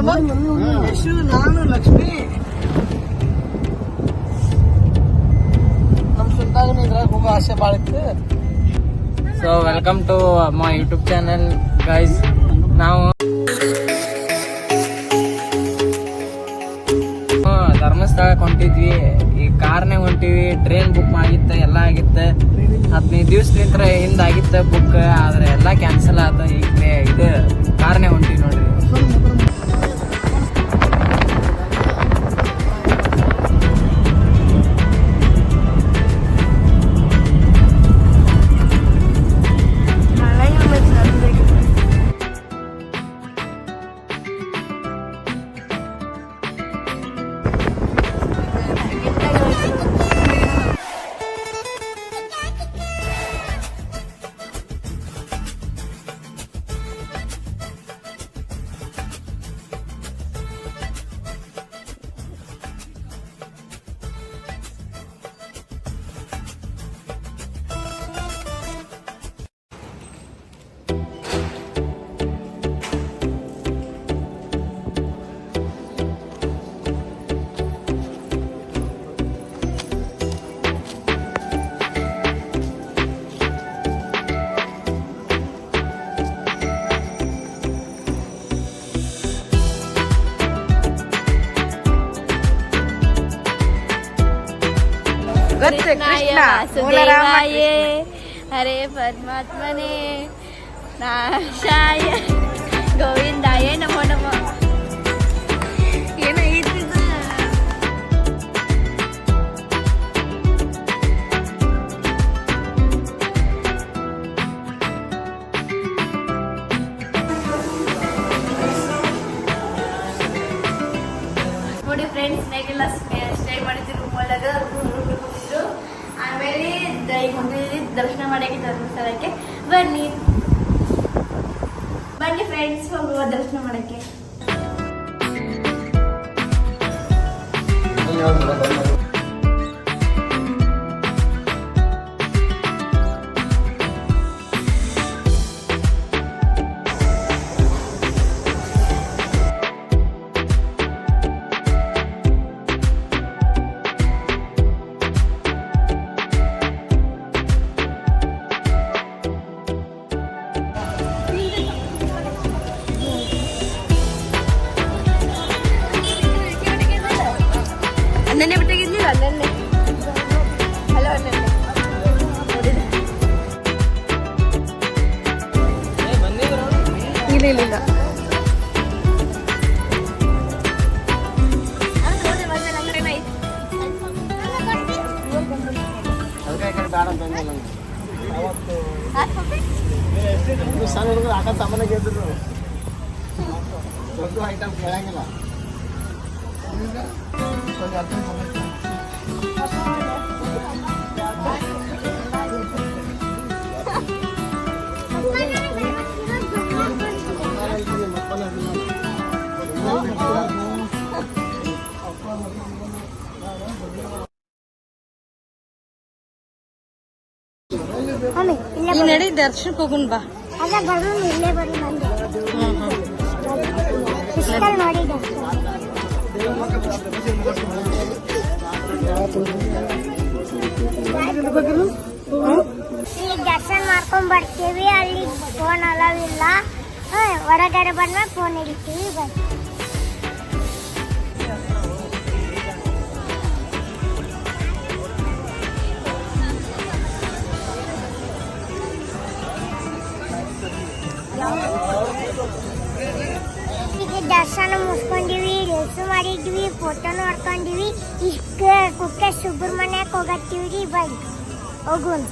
ಯಶು, ನಾನು ಲಕ್ಷ್ಮಿ ನಮ್ ಸುಲ್ತಾನ ಇದ್ರಾಗ ಹೋಗೋ ಆಸೆ ಬಾಳ ಇತ್ತು. So welcome to my YouTube channel guys. ನಾವು ಧರ್ಮಸ್ಥಳಕ್ಕೆ ಹೊಂಟಿದ್ವಿ. ಈ ಕಾರ್ನಾಗ ಹೊಂಟಿವಿ. ಟ್ರೈನ್ ಬುಕ್ ಆಗಿತ್ತ, ಎಲ್ಲ ಆಗಿತ್ತ. 15 ದಿವ್ಸಲಿಂತ್ರ ಹಿಂದಾಗಿತ್ತ ಬುಕ್, ಆದ್ರೆ ಎಲ್ಲ ಕ್ಯಾನ್ಸಲ್ ಆತ. ಈಗ ಇದು ಕಾರ್ನಾಗ ಹೊಂಟಿವಿ ನೋಡ್ರಿ. वासुदेवाये हरे परमात्मने नाशाय गोविंदाय नमो नमः. ನೋಡಿ ಫ್ರೆಂಡ್ಸ್, ನೆಗೆಲ್ಲ ಸ್ಟೇ ಮಾಡಿದ್ರು ರೂಮ್ ಒಳಗ. ಆಮೇಲೆ ಈಗ ಹೊಂದಿದ್ದೀವಿ ದರ್ಶನ ಮಾಡಕ್ಕೆ ಧರ್ಮಸ್ಥಳಕ್ಕೆ. ಬನ್ನಿ ಫ್ರೆಂಡ್ಸ್, ಹೋಗುವ ದರ್ಶನ ಮಾಡಕ್ಕೆ. ನೆನ್ನೆ ಬಿಟ್ಟಿದ್ದಿಲ್ಲ, ನೆನ್ನೆ. ಹಲೋ, ನೆನ್ನೆ ಇಲ್ಲ ಇಲ್ಲ ಇಲ್ಲ ಆಟ ಸಾಮಾನ್ಯ ಗೆದ್ರು ದೊಡ್ಡ ಐಟಮ್ ಕೇಳಂಗಿಲ್ಲ. ನಡಿ ದರ್ಶನಕ್ಕೆ ಹೋಗುನ್ ಬಾ. ಇಲ್ಲಿ ದರ್ಶನ ಮಾಡ್ಕೊಂಡ್ ಬರ್ತೀವಿ. ಅಲ್ಲಿ ಫೋನ್ ಅಲವ್ ಇಲ್ಲ. ಹೊರಗಡೆ ಬಂದ್ಮೇಲೆ ಫೋನ್ ಹಿಡಿತೀವಿ. ಬನ್ನಿ. ಈಗ ದರ್ಶನ ಮುಗಿಸ್ಕೊಂಡಿವಿ, ರೀಲ್ಸ್ ಮಾಡಿದ್ವಿ, ಫೋಟೋನು ಹೊಡ್ಕೊಂಡಿವಿ. ಈಗ ಕುಕ್ಕೆ ಸುಬ್ರಹ್ಮಣ್ಯಕ್ಕೆ ಹೋಗತ್ತೀವಿ. ಬನ್ನಿ ಹೋಗೋಣ.